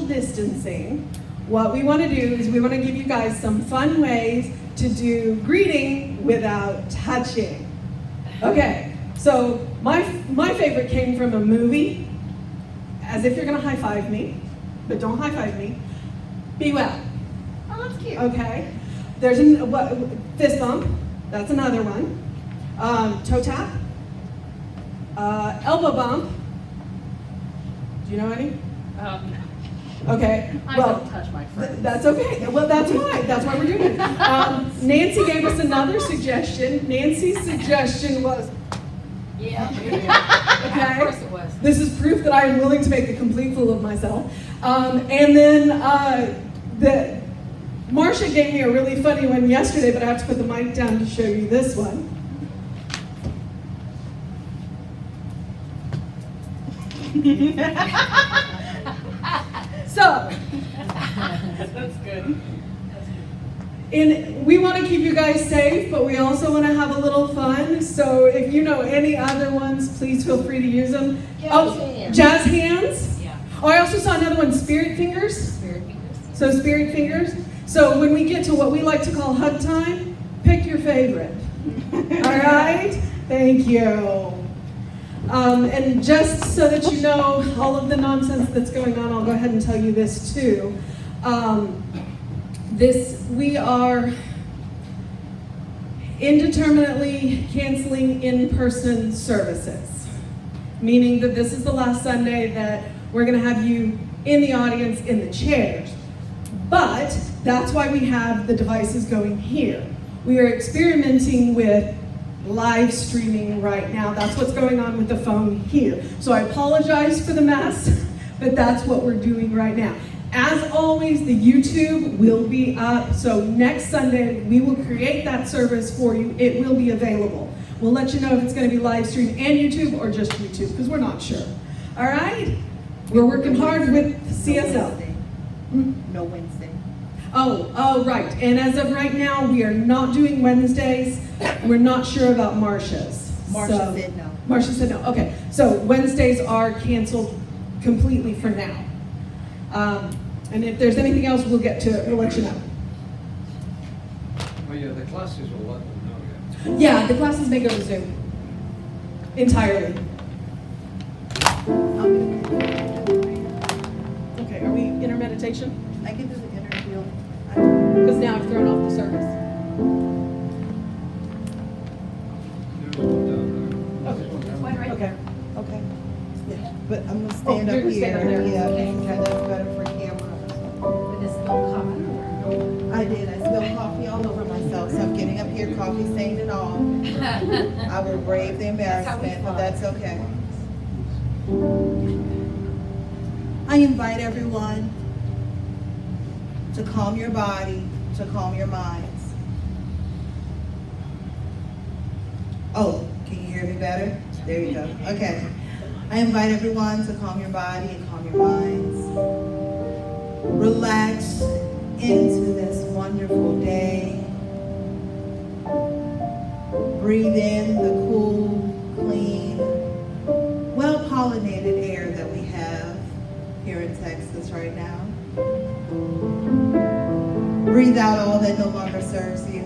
social distancing, what we want to do is we want to give you guys some fun ways to do greeting without touching. Okay, so my favorite came from a movie, as if you're going to high-five me, but don't high-five me. Be well. Oh, that's cute. Okay. There's fist bump. That's another one. Toe tap. Elbow bump. Do you know any? No. Okay. I Well, don't touch my friends. that's okay. Well, that's why. That's why we're doing it. Nancy gave us another suggestion. Nancy's suggestion was, Yeah. okay. Of course it was. This is proof that I am willing to make a complete fool of myself. And then Marcia gave me a really funny one yesterday, but I have to put the mic down to show you this one. So, That's good. we want to keep you guys safe, but we also want to have a little fun. So if you know any other ones, please feel free to use them. Jazz hands. Jazz hands. Yeah. Oh, I also saw another one, spirit fingers. Spirit fingers. So spirit fingers. So when we get to what we like to call hug time, pick your favorite. All right? Thank you. And just so that you know all of the nonsense that's going on, I'll go ahead and tell you this too. We are indeterminately canceling in-person services, meaning that this is the last Sunday that we're going to have you in the audience in the chairs. But that's why we have the devices going here. We are experimenting with live streaming right now. That's what's going on with the phone here. So I apologize for the mess, but that's what we're doing right now. As always, the YouTube will be up. So next Sunday, we will create that service for you. It will be available. We'll let you know if it's going to be live streamed and YouTube or just YouTube, because we're not sure. All right? We're working hard with CSL. No Wednesday. Oh, right. And as of right now, we are not doing Wednesdays. We're not sure about Marcia's. Marcia said no. Marcia said no. Okay. So Wednesdays are canceled completely for now. And if there's anything else, we'll let you know. Well, yeah, the classes will let them know, Yeah, the classes may go to Zoom. Entirely. Okay, are we in our meditation? I can do the interview. Because now I've thrown off the service. There's one down there. Okay. There's one down Wait, right Okay. Okay. Yeah, but I'm gonna stand you're up gonna here. stand up there. Yeah, Okay. that's better for camera. With this little coffee. I did. I spilled coffee all over myself, so I'm getting up here, coffee stained and all. I will brave the That's how we embarrassment, but fly. that's okay. I invite everyone to calm your body, to calm your minds. Oh, can you hear me better? There you go. Okay. I invite everyone to calm your body and calm your minds. Relax into this wonderful day. Breathe in the cool, clean, well-pollinated air that we have here in Texas right now. Breathe out all that no longer serves you.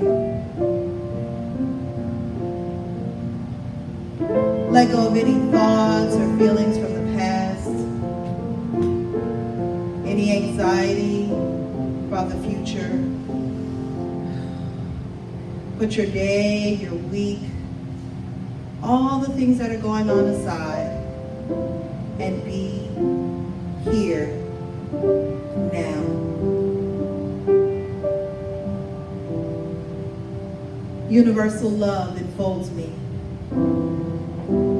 Let go of any thoughts or feelings from the past, any anxiety about the future. Put your day, your week, all the things that are going on aside, and be here now. Universal love enfolds me.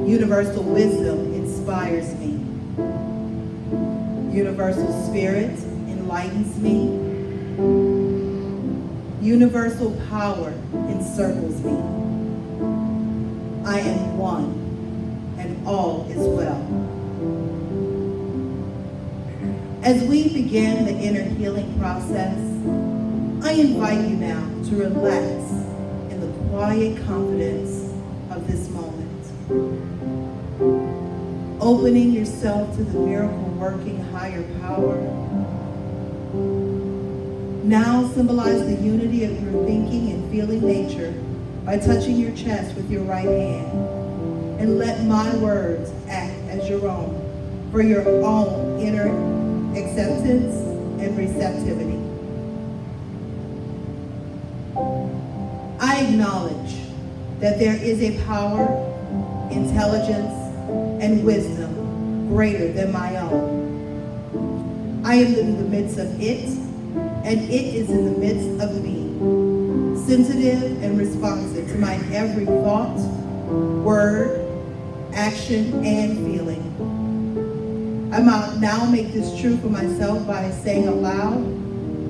Universal wisdom inspires me. Universal spirit enlightens me. Universal power encircles me. I am one, and all is well. As we begin the inner healing process, I invite you now to relax in the quiet confidence of this moment. Opening yourself to the miracle-working higher power Now symbolize the unity of your thinking and feeling nature by touching your chest with your right hand. And let my words act as your own for your own inner acceptance and receptivity. I acknowledge that there is a power, intelligence, and wisdom greater than my own. I am in the midst of it, and it is in the midst of me, sensitive and responsive to my every thought, word, action, and feeling. I now make this true for myself by saying aloud,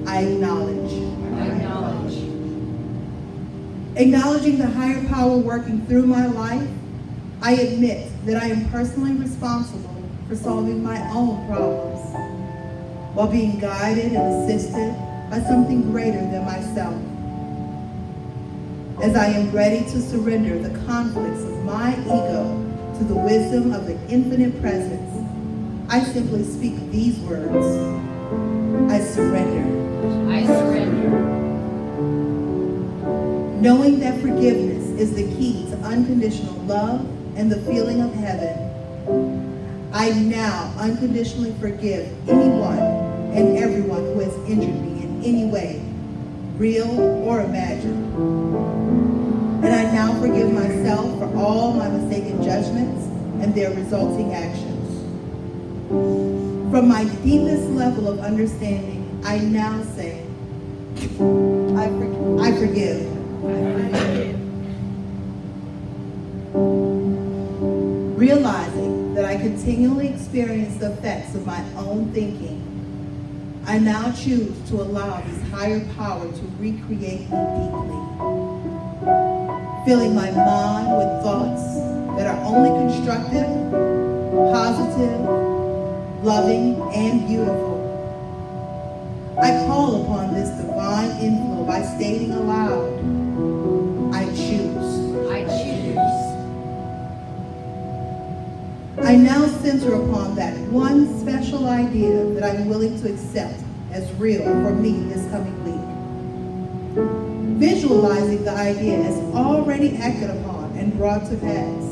I acknowledge. I acknowledge. Acknowledging the higher power working through my life, I admit that I am personally responsible for solving my own problems while being guided and assisted by something greater than myself. As I am ready to surrender the conflicts of my ego to the wisdom of the infinite presence, I simply speak these words. I surrender. I surrender. Knowing that forgiveness is the key to unconditional love and the feeling of heaven, I now unconditionally forgive anyone and everyone who has injured me in any way, real or imagined. And I now forgive myself for all my mistaken judgments and their resulting actions. From my deepest level of understanding, I now say, I forgive. Realizing that I continually experience the effects of my own thinking, I now choose to allow this higher power to recreate me deeply, filling my mind with thoughts that are only constructive, positive, loving, and beautiful. I call upon this divine inflow by stating aloud, I choose. I choose. I now center upon that one special idea that I'm willing to accept as real for me this coming week. Visualizing the idea as already acted upon and brought to pass.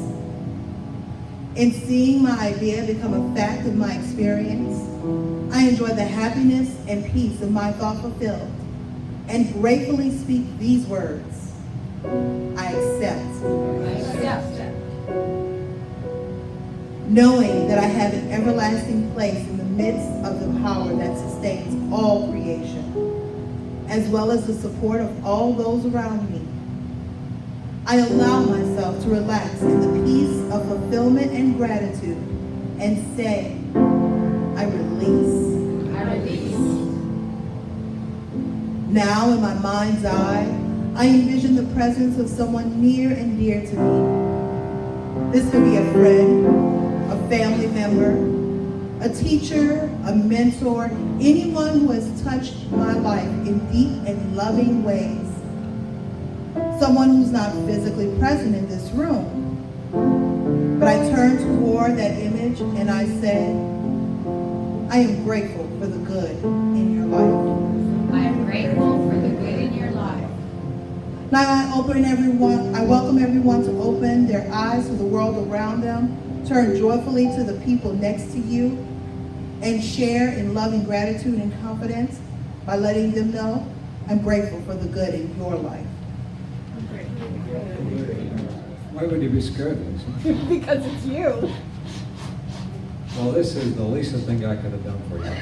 In seeing my idea become a fact of my experience, I enjoy the happiness and peace of my thought fulfilled and gratefully speak these words. I accept. I accept. Knowing that I have an everlasting place in the midst of the power that sustains all creation, as well as the support of all those around me. I allow myself to relax in the peace of fulfillment and gratitude and say, I release. I release. Now in my mind's eye, I envision the presence of someone near and dear to me. This could be a friend, a family member, a teacher, a mentor, anyone who has touched my life in deep and loving ways. Someone who's not physically present in this room. But I turn toward that image and I say, I am grateful for the good in your life. I am grateful for the good in your life. Now I welcome everyone to open their eyes to the world around them, turn joyfully to the people next to you, and share in loving gratitude and confidence by letting them know I'm grateful for the good in your life. Why would you be scared, Lisa? Because it's you. Well, this is the least thing I could have done for you.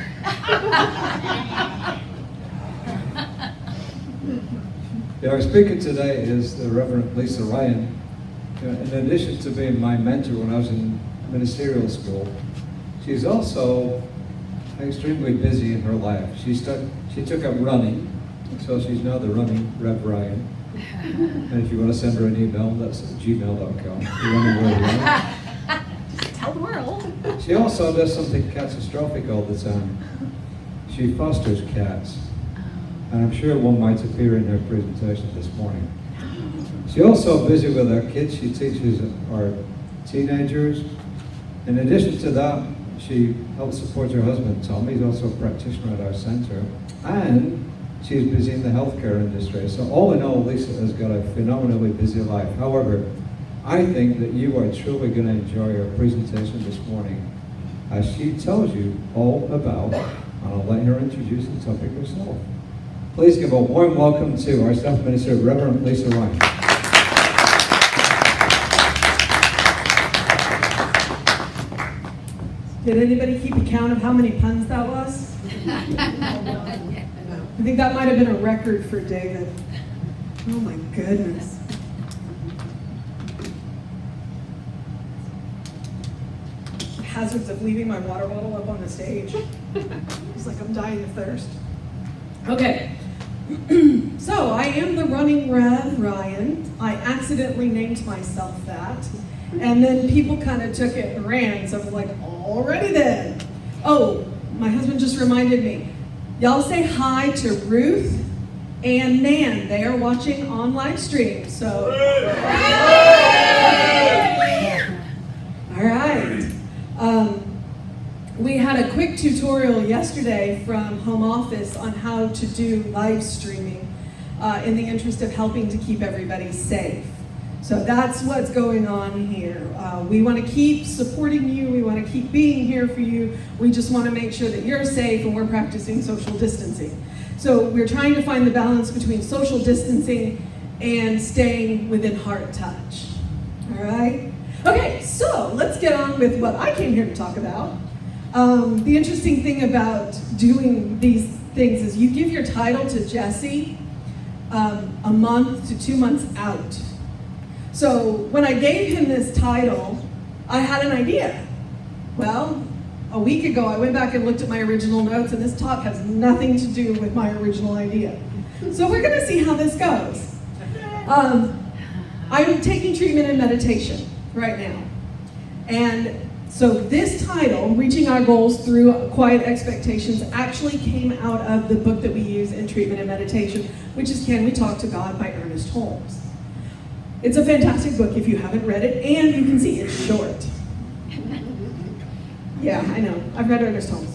Our speaker today is the Reverend Lisa Ryan. In addition to being my mentor when I was in ministerial school, she's also extremely busy in her life. She took up running, so she's now the running Rev Ryan. And if you want to send her an email, that's gmail.com. Just tell the world. She also does something catastrophic all the time. She fosters cats. And I'm sure one might appear in her presentation this morning. She's also busy with our kids. She teaches our teenagers. In addition to that, she helps support her husband, Tom. He's also a practitioner at our center. And She's busy in the healthcare industry. So all in all, Lisa has got a phenomenally busy life. However, I think that you are truly going to enjoy her presentation this morning as she tells you all about, and I'll let her introduce the topic herself. Please give a warm welcome to our staff minister, Reverend Lisa Ryan. Did anybody keep account of how many puns that was? I think that might have been a record for David. Oh my goodness. Hazards of leaving my water bottle up on the stage. It's like I'm dying of thirst. Okay. So I am the running Rev Ryan. I accidentally named myself that. And then people kind of took it and ran. So I was like, alrighty then. Oh, my husband just reminded me. Y'all say hi to Ruth and Nan. They are watching on live stream. So, all right. We had a quick tutorial yesterday from home office on how to do live streaming in the interest of helping to keep everybody safe. So that's what's going on here. We want to keep supporting you. We want to keep being here for you. We just want to make sure that you're safe, and we're practicing social distancing. So we're trying to find the balance between social distancing and staying within heart touch. All right? Okay, so let's get on with what I came here to talk about. The interesting thing about doing these things is you give your title to Jesse a month to 2 months out. So when I gave him this title, I had an idea. Well, a week ago I went back and looked at my original notes, and this talk has nothing to do with my original idea. So we're going to see how this goes. I'm taking treatment and meditation right now. And so this title, Reaching Our Goals Through Quiet Expectations, actually came out of the book that we use in treatment and meditation, which is Can We Talk to God by Ernest Holmes. It's a fantastic book if you haven't read it, and you can see it's short. Yeah, I know. I've read Ernest Holmes.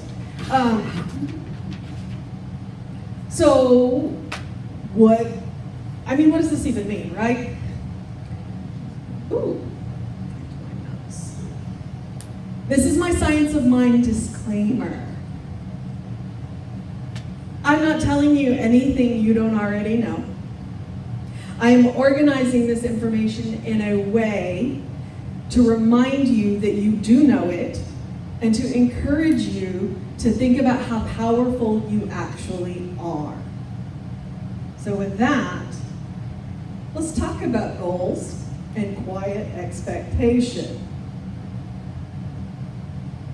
So, what does this even mean, right? Ooh. This is my Science of Mind disclaimer. I'm not telling you anything you don't already know. I am organizing this information in a way to remind you that you do know it and to encourage you to think about how powerful you actually are. So with that, let's talk about goals and quiet expectation.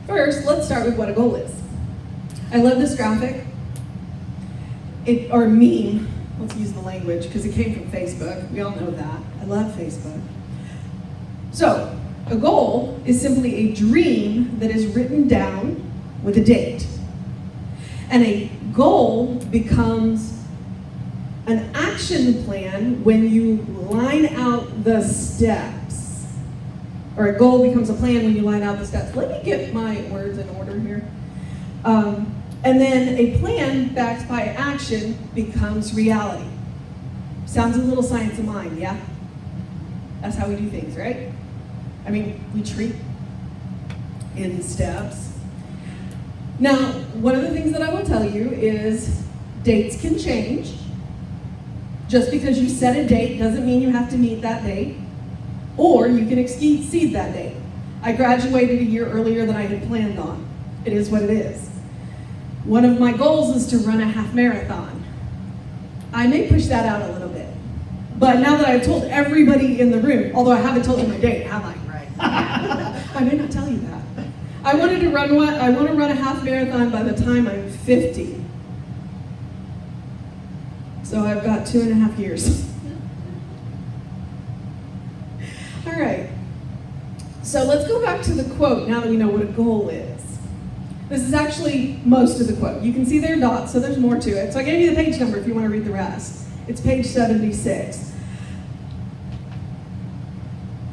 First, let's start with what a goal is. I love this graphic, or meme. Let's use the language because it came from Facebook. We all know that. I love Facebook. So, a goal is simply a dream that is written down with a date. And a goal becomes an action plan when you line out the steps. Or a goal becomes a plan when you line out the steps. Let me get my words in order here. And then a plan backed by action becomes reality. Sounds a little science of mind, yeah? That's how we do things, right? I mean, we treat in steps. Now, one of the things that I will tell you is dates can change. Just because you set a date doesn't mean you have to meet that date, or you can exceed that date. I graduated a year earlier than I had planned on. It is what it is. One of my goals is to run a half marathon. I may push that out a little bit. But now that I've told everybody in the room, although I haven't told you my date, have I? Right. I may not tell you that. I want to run a half marathon by the time I'm 50. So I've got 2.5 years. All right. So let's go back to the quote now that we know what a goal is. This is actually most of the quote. You can see there are dots, so there's more to it. So I gave you the page number if you want to read the rest. It's page 76.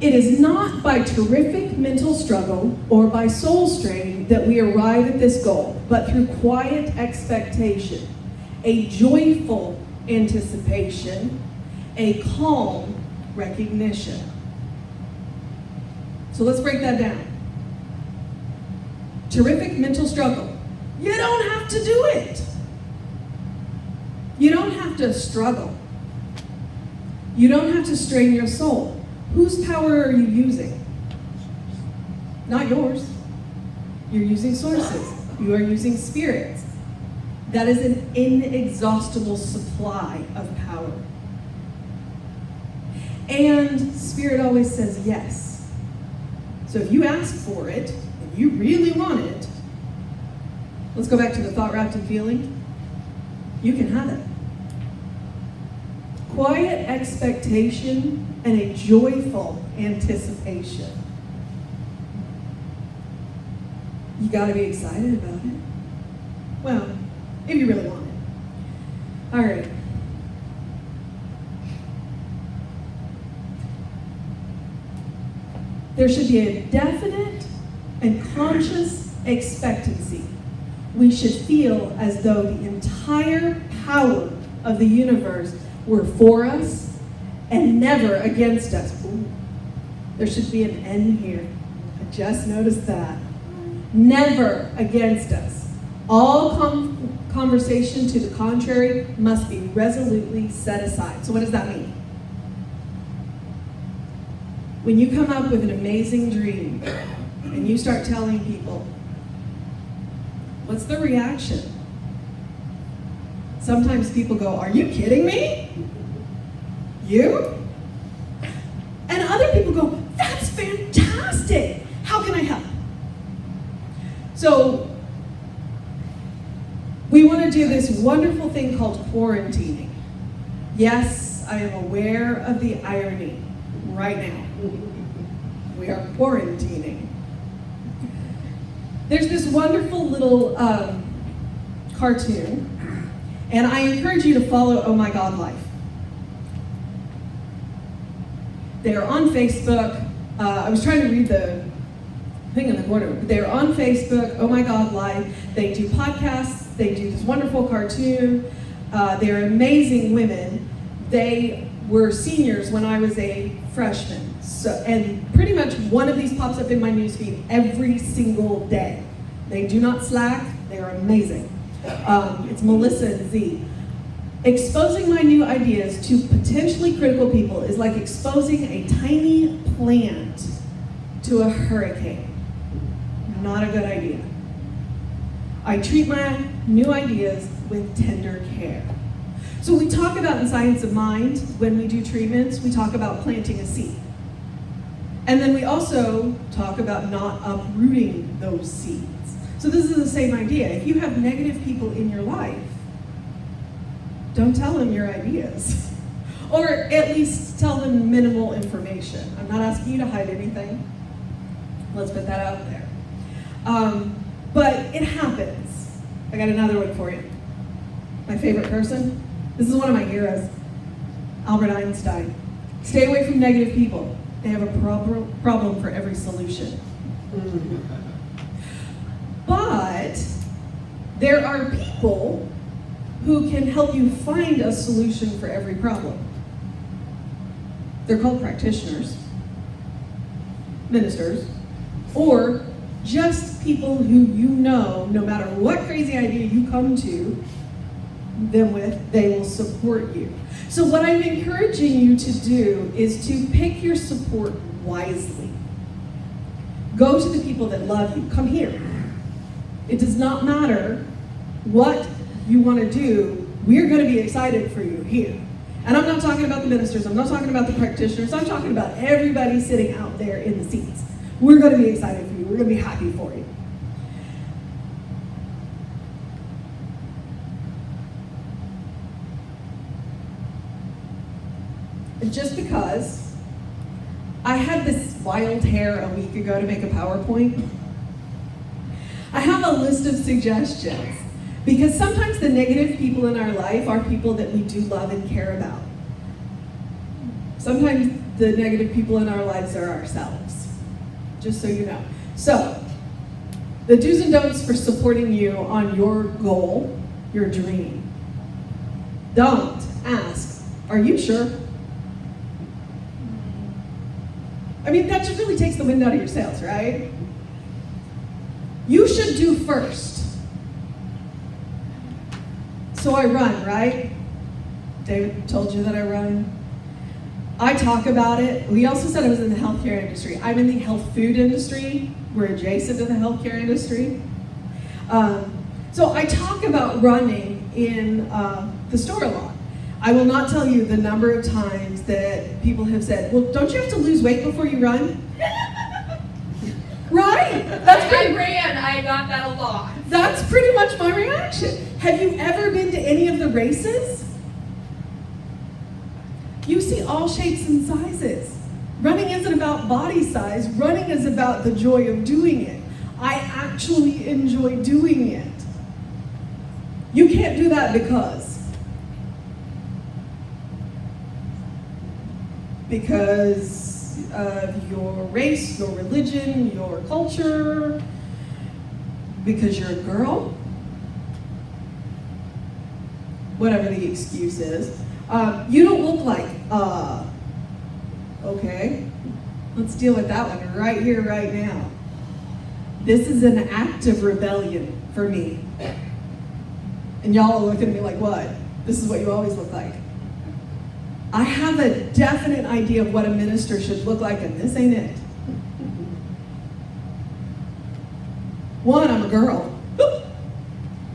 It is not by terrific mental struggle or by soul strain that we arrive at this goal, but through quiet expectation a joyful anticipation, a calm recognition. So let's break that down. Terrific mental struggle. You don't have to do it. You don't have to struggle. You don't have to strain your soul. Whose power are you using? Not yours. You're using sources. You are using spirits. That is an inexhaustible supply of power. And Spirit always says yes. So if you ask for it, and you really want it, let's go back to the thought wrapped in feeling. You can have it. Quiet expectation and a joyful anticipation. You got to be excited about it. Well, if you really want it. All right. There should be a definite and conscious expectancy. We should feel as though the entire power of the universe were for us and never against us. Ooh, there should be an N here. I just noticed that. Never against us. All conversation to the contrary must be resolutely set aside. So what does that mean? When you come up with an amazing dream and you start telling people, what's the reaction? Sometimes people go, are you kidding me? You? And other people go, that's fantastic. How can I help? So we want to do this wonderful thing called quarantining. Yes, I am aware of the irony right now. We are quarantining. There's this wonderful little cartoon, and I encourage you to follow Oh My God Life. They are on Facebook. I was trying to read the thing in the corner. They're on Facebook, Oh My God Live. They do podcasts. They do this wonderful cartoon. They're amazing women. They were seniors when I was a freshman. So, and pretty much one of these pops up in my newsfeed every single day. They do not slack. They are amazing. It's Melissa and Z. Exposing my new ideas to potentially critical people is like exposing a tiny plant to a hurricane. Not a good idea. I treat my new ideas with tender care. So we talk about in Science of Mind, when we do treatments, we talk about planting a seed. And then we also talk about not uprooting those seeds. So this is the same idea. If you have negative people in your life, don't tell them your ideas. Or at least tell them minimal information. I'm not asking you to hide anything. Let's put that out there. But it happens. I got another one for you. My favorite person. This is one of my heroes. Albert Einstein. Stay away from negative people. They have a problem for every solution. But there are people who can help you find a solution for every problem. They're called practitioners, ministers, or just people who you know, no matter what crazy idea you come to them with, they will support you. So what I'm encouraging you to do is to pick your support wisely. Go to the people that love you. Come here. It does not matter what you want to do. We're going to be excited for you here. And I'm not talking about the ministers. I'm not talking about the practitioners. I'm talking about everybody sitting out there in the seats. We're going to be excited for you. We're going to be happy for you. And just because I had this wild hair a week ago to make a PowerPoint, I have a list of suggestions. Because sometimes the negative people in our life are people that we do love and care about. Sometimes the negative people in our lives are ourselves, just so you know. So, the do's and don'ts for supporting you on your goal, your dream. Don't ask, are you sure? I mean, that just really takes the wind out of your sails, right? You should do first. So I run, right? David told you that I run. I talk about it. We also said I was in the healthcare industry. I'm in the health food industry. We're adjacent to the healthcare industry. So I talk about running in the store a lot. I will not tell you the number of times that people have said, well, don't you have to lose weight before you run? Right? I got that a lot. That's pretty much my reaction. Have you ever been to any of the races? You see all shapes and sizes. Running isn't about body size. Running is about the joy of doing it. I actually enjoy doing it. You can't do that because of your race, your religion, your culture, because you're a girl, whatever the excuse is. You don't look like, okay, let's deal with that one right here, right now. This is an act of rebellion for me. And y'all are looking at me like, what? This is what you always look like. I have a definite idea of what a minister should look like, and this ain't it. One, I'm a girl.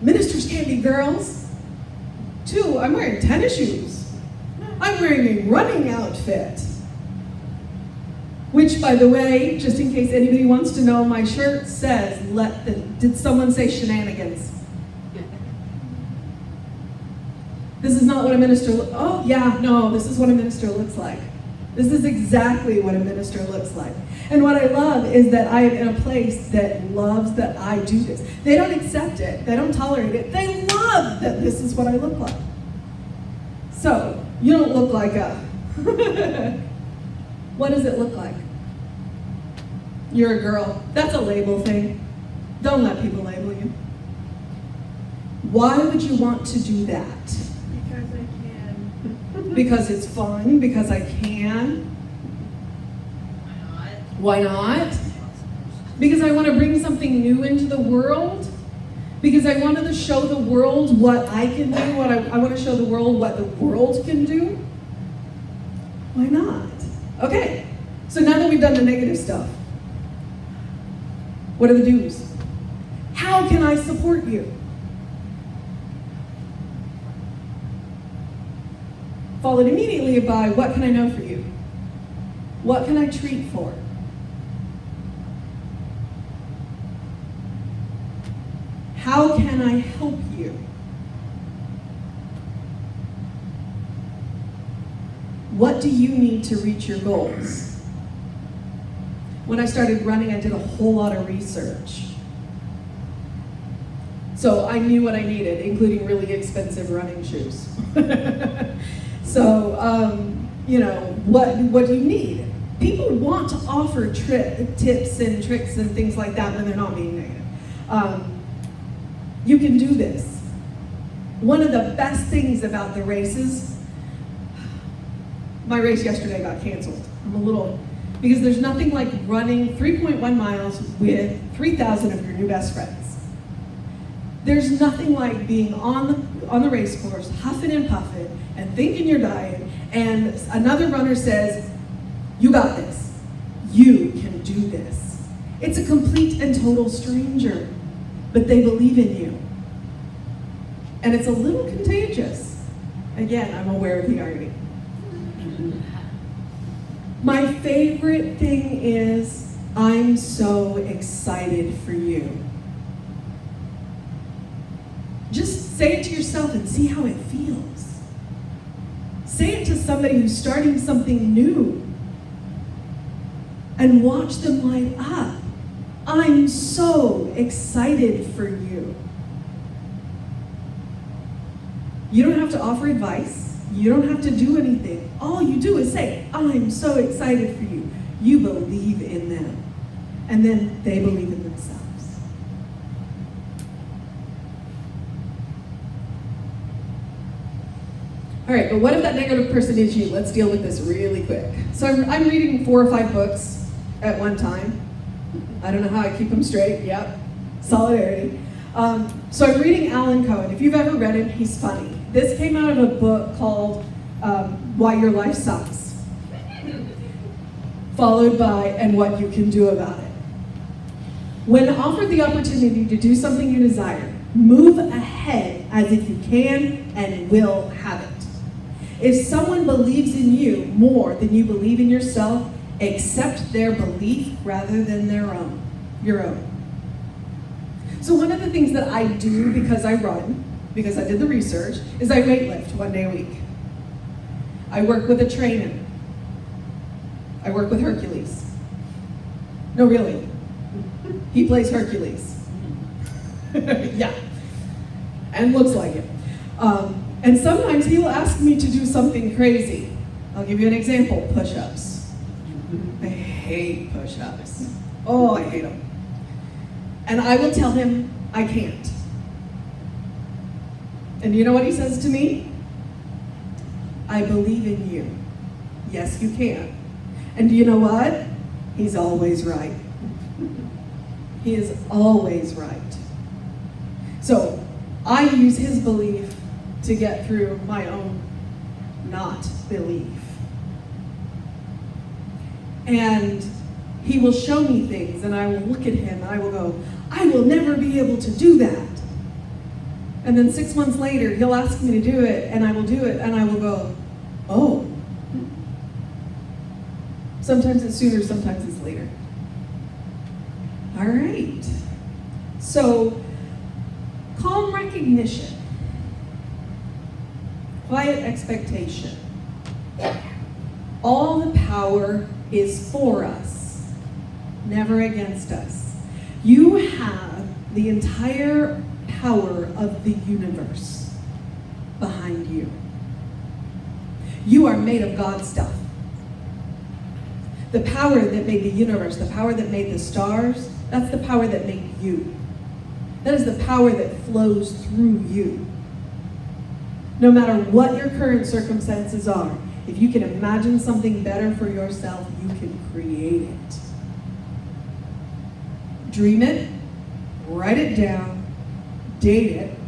Ministers can't be girls. Two, I'm wearing tennis shoes. I'm wearing a running outfit. Which, by the way, just in case anybody wants to know, my shirt says, did someone say shenanigans? This is not what a minister this is what a minister looks like. This is exactly what a minister looks like. And what I love is that I am in a place that loves that I do this. They don't accept it. They don't tolerate it. They love that this is what I look like. So, you don't look like a... What does it look like? You're a girl. That's a label thing. Don't let people label you. Why would you want to do that? Because I can. Because it's fun, because I can. Why not? Because I want to bring something new into the world. Because I wanted to show the world what I can do. I want to show the world what the world can do. Why not? Okay, so now that we've done the negative stuff, what are the do's? How can I support you? Followed immediately by, what can I know for you? What can I treat for? How can I help you? What do you need to reach your goals? When I started running, I did a whole lot of research. So I knew what I needed, including really expensive running shoes. So, what do you need? People want to offer tips and tricks and things like that when they're not being negative. You can do this. One of the best things about the races, my race yesterday got canceled. Because there's nothing like running 3.1 miles with 3,000 of your new best friends. There's nothing like being on the race course, huffing and puffing, and thinking you're dying, and another runner says, you got this. You can do this. It's a complete and total stranger, but they believe in you. And it's a little contagious. Again, I'm aware of the irony. My favorite thing is, I'm so excited for you. Just say it to yourself and see how it feels. Say it to somebody who's starting something new and watch them light up. I'm so excited for you. You don't have to offer advice. You don't have to do anything. All you do is say, I'm so excited for you. You believe in them. And then they believe in themselves. All right, but what if that negative person is you? Let's deal with this really quick. So I'm reading 4 or 5 books at one time. I don't know how I keep them straight. Yep, solidarity. So I'm reading Alan Cohen. If you've ever read him, he's funny. This came out of a book called Why Your Life Sucks, followed by And What You Can Do About It. When offered the opportunity to do something you desire, move ahead as if you can and will have it. If someone believes in you more than you believe in yourself, accept their belief rather than your own. So one of the things that I do because I run, because I did the research, is I weightlift 1 day a week. I work with a trainer. I work with Hercules. No, really. He plays Hercules. Yeah. And looks like it. And sometimes he will ask me to do something crazy. I'll give you an example, push-ups. I hate push-ups. Oh, I hate them. And I will tell him I can't. And you know what he says to me? I believe in you. Yes, you can. And do you know what? He's always right. He is always right. So I use his belief to get through my own not belief. And he will show me things, and I will look at him, and I will go, I will never be able to do that. And then 6 months later, he'll ask me to do it, and I will do it, and I will go, oh. Sometimes it's sooner, sometimes it's later. All right. So, calm recognition. Quiet expectation. All the power is for us, never against us. You have the entire power of the universe behind you. You are made of God stuff. The power that made the universe, the power that made the stars, that's the power that made you. That is the power that flows through you. No matter what your current circumstances are, if you can imagine something better for yourself, you can create it. Dream it, write it down, date it,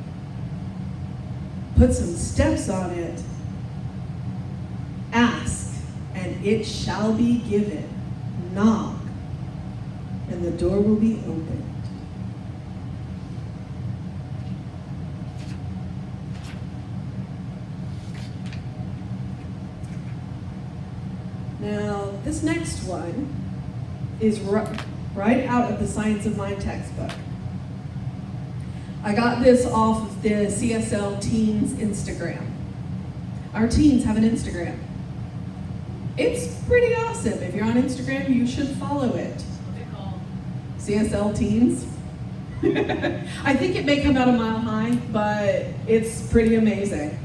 put some steps on it, ask, and it shall be given. Knock, and the door will be opened. Now, this next one is right out of the Science of Mind textbook. I got this off of the CSL Teens Instagram. Our teens have an Instagram. It's pretty awesome. If you're on Instagram, you should follow it. What's it called? CSL Teens. I think it may come out a mile high, but it's pretty amazing.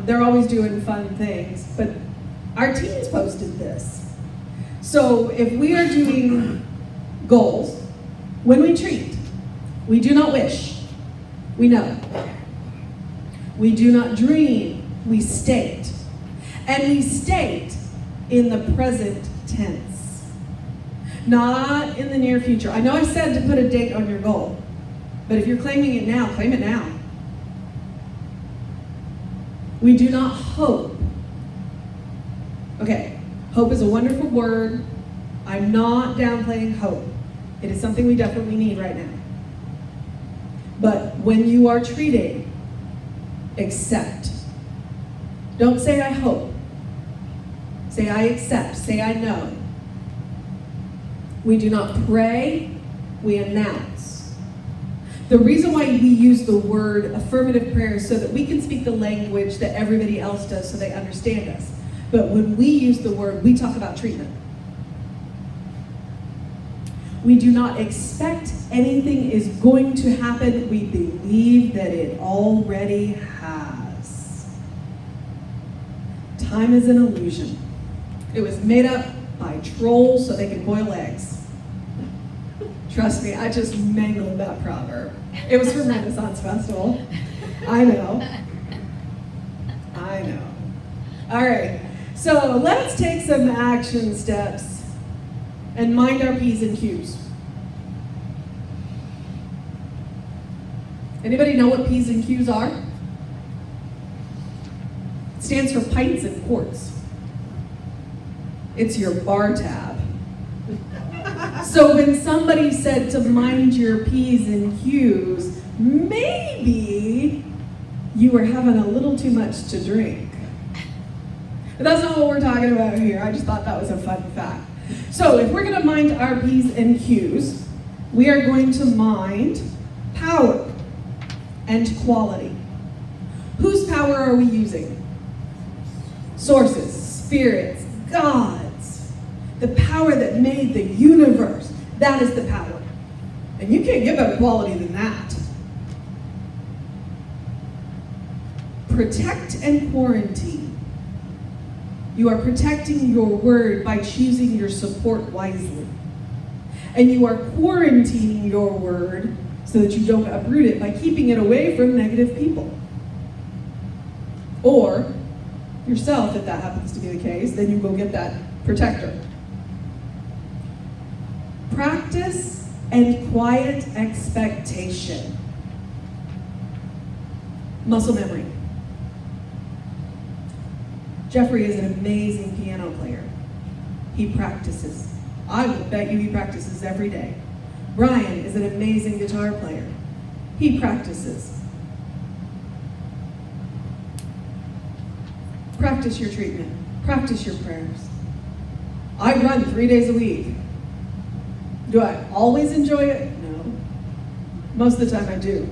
They're always doing fun things, but our teens posted this. So if we are doing goals, when we treat, we do not wish, we know. We do not dream, we state. And we state in the present tense, not in the near future. I know I said to put a date on your goal, but if you're claiming it now, claim it now. We do not hope. Okay, hope is a wonderful word. I'm not downplaying hope. It is something we definitely need right now. But when you are treating, accept. Don't say I hope. Say I accept. Say I know. We do not pray, we announce. The reason why we use the word affirmative prayer is so that we can speak the language that everybody else does so they understand us. But when we use the word, we talk about treatment. We do not expect anything is going to happen. We believe that it already has. Time is an illusion. It was made up by trolls so they could boil eggs. Trust me, I just mangled that proverb. It was from Renaissance Festival. I know. All right, so let's take some action steps and mind our P's and Q's. Anybody know what P's and Q's are? It stands for pints and quarts. It's your bar tab. So when somebody said to mind your P's and Q's, maybe you were having a little too much to drink. But that's not what we're talking about here. I just thought that was a fun fact. So if we're going to mind our P's and Q's, we are going to mind power and quality. Whose power are we using? Sources, spirits, gods. The power that made the universe. That is the power. And you can't get better quality than that. Protect and quarantine. You are protecting your word by choosing your support wisely. And you are quarantining your word so that you don't uproot it by keeping it away from negative people. Or yourself, if that happens to be the case, then you go get that protector. Practice and quiet expectation. Muscle memory. Jeffrey is an amazing piano player. He practices. I will bet you he practices every day. Brian is an amazing guitar player. He practices. Practice your treatment. Practice your prayers. I run 3 days a week. Do I always enjoy it? No. Most of the time I do.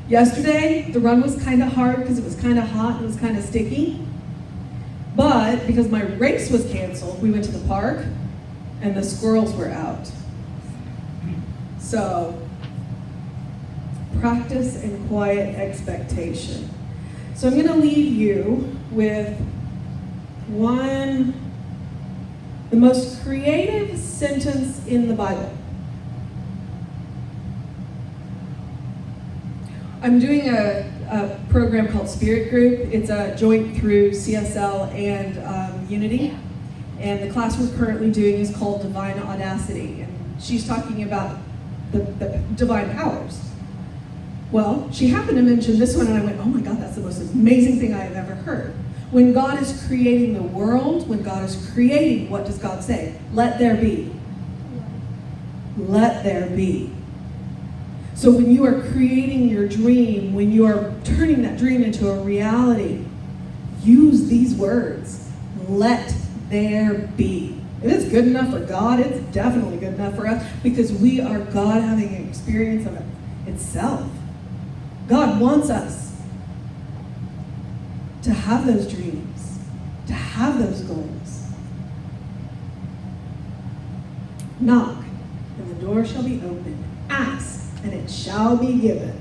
Yesterday, the run was kind of hard because it was kind of hot and it was kind of sticky. But because my race was canceled, we went to the park and the squirrels were out. So, practice and quiet expectation. So I'm going to leave you with the most creative sentence in the Bible. I'm doing a program called Spirit Group. It's a joint through CSL and Unity. And the class we're currently doing is called Divine Audacity. And she's talking about the divine powers. Well, she happened to mention this one, and I went, oh my God, that's the most amazing thing I have ever heard. When God is creating the world, when God is creating, what does God say? Let there be. Let there be. So when you are creating your dream, when you are turning that dream into a reality, use these words. Let there be. If it's good enough for God, it's definitely good enough for us because we are God having an experience of itself. God wants us to have those dreams, to have those goals. Knock, and the door shall be opened. Ask, and it shall be given.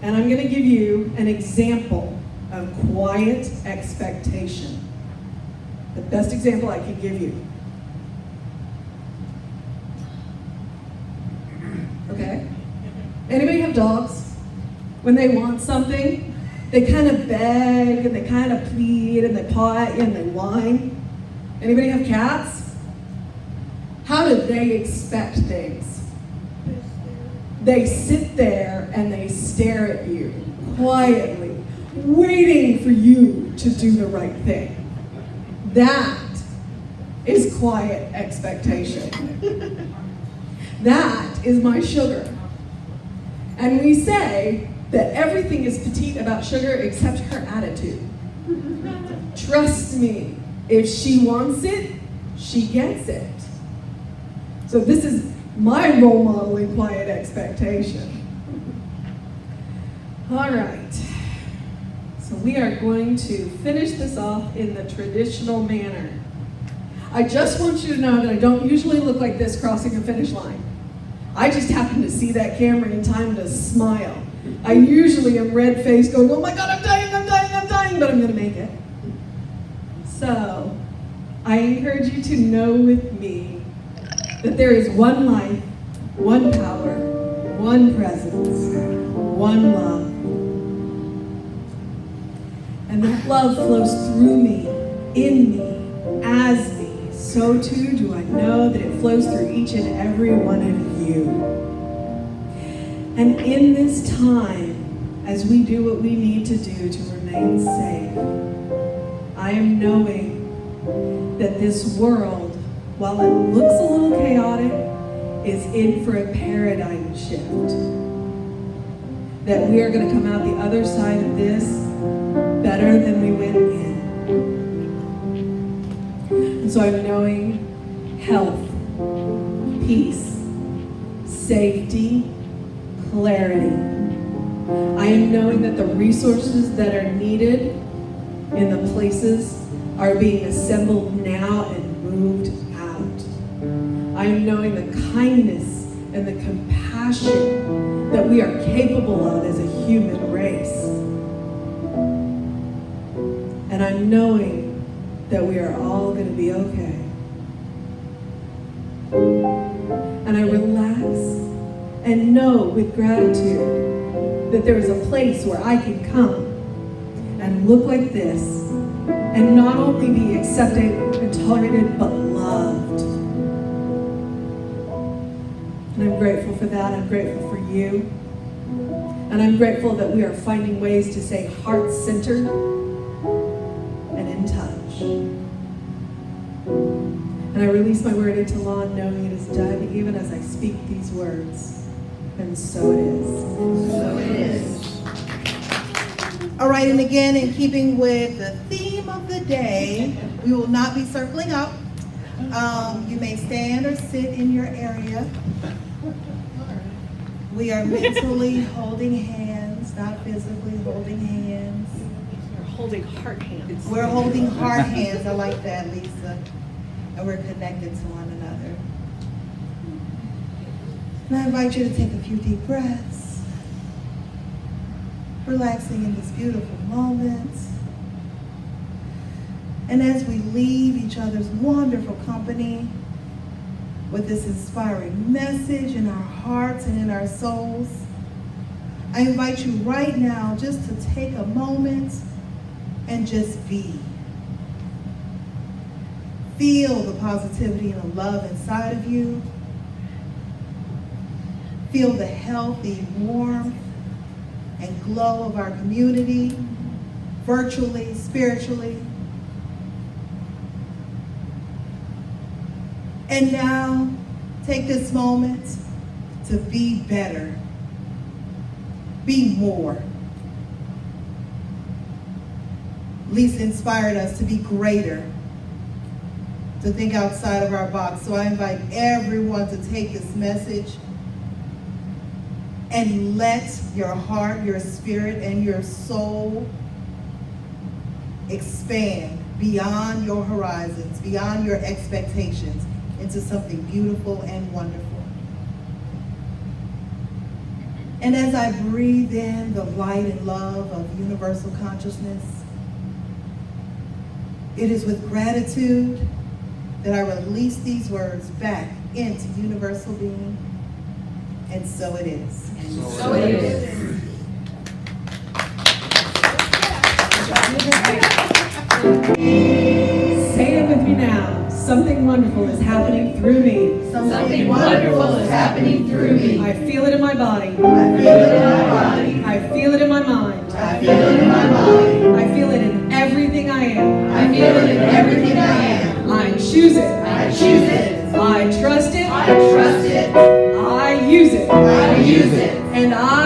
And I'm going to give you an example of quiet expectation. The best example I can give you. Okay? Anybody have dogs? When they want something, they kind of beg and they kind of plead and they paw at you and they whine. Anybody have cats? How do they expect things? They sit there and they stare at you quietly, waiting for you to do the right thing. That is quiet expectation. That is my sugar. And we say that everything is petite about sugar except her attitude. Trust me, if she wants it, she gets it. So this is my role model in quiet expectation. All right. So we are going to finish this off in the traditional manner. I just want you to know that I don't usually look like this crossing a finish line. I just happen to see that camera in time to smile. I usually am red-faced going, oh my God, I'm dying, but I'm gonna make it. So, I encourage you to know with me that there is one life, one power, one presence, one love. and that love flows through me, in me, as me, so too do I know that it flows through each and every one of you. And in this time, as we do what we need to do to remain safe, I am knowing that this world, while it looks a little chaotic, is in for a paradigm shift. That we are going to come out the other side of this better than we went in. And so I'm knowing health, peace, safety, clarity. I am knowing that the resources that are needed in the places are being assembled now and moved out. I am knowing the kindness and the compassion that we are capable of as a human race. And I'm knowing that we are all going to be okay. And I relax and know with gratitude that there is a place where I can come and look like this and not only be accepted and tolerated, but loved. And I'm grateful for that. I'm grateful for you. And I'm grateful that we are finding ways to stay heart-centered and in touch. And I release my word into law, knowing it is done, even as I speak these words. And so it is. So it is. All right, and again, in keeping with the theme of the day, we will not be circling up. You may stand or sit in your area. We are mentally holding hands, not physically holding hands. We're holding heart hands. We're holding heart hands. I like that, Lisa. And we're connected to one another. And I invite you to take a few deep breaths, relaxing in this beautiful moment. And as we leave each other's wonderful company with this inspiring message in our hearts and in our souls, I invite you right now just to take a moment and just be. Feel the positivity and the love inside of you. Feel the healthy warmth and glow of our community, virtually, spiritually. And now, take this moment to be better, be more. Lisa inspired us to be greater, to think outside of our box. So I invite everyone to take this message and let your heart, your spirit, and your soul expand beyond your horizons, beyond your expectations, into something beautiful and wonderful. And as I breathe in the light and love of universal consciousness, it is with gratitude that I release these words back into universal being, and so it is. And So it is. Say it with me now. Something wonderful is happening through me. Something wonderful is happening through me. I feel it in my body. I feel it in my body. I feel it in my mind. I feel it in my mind. I feel it in everything I am. I feel it in everything I am. I choose it. I choose it. I trust it. I trust it. I use it. I use it. And I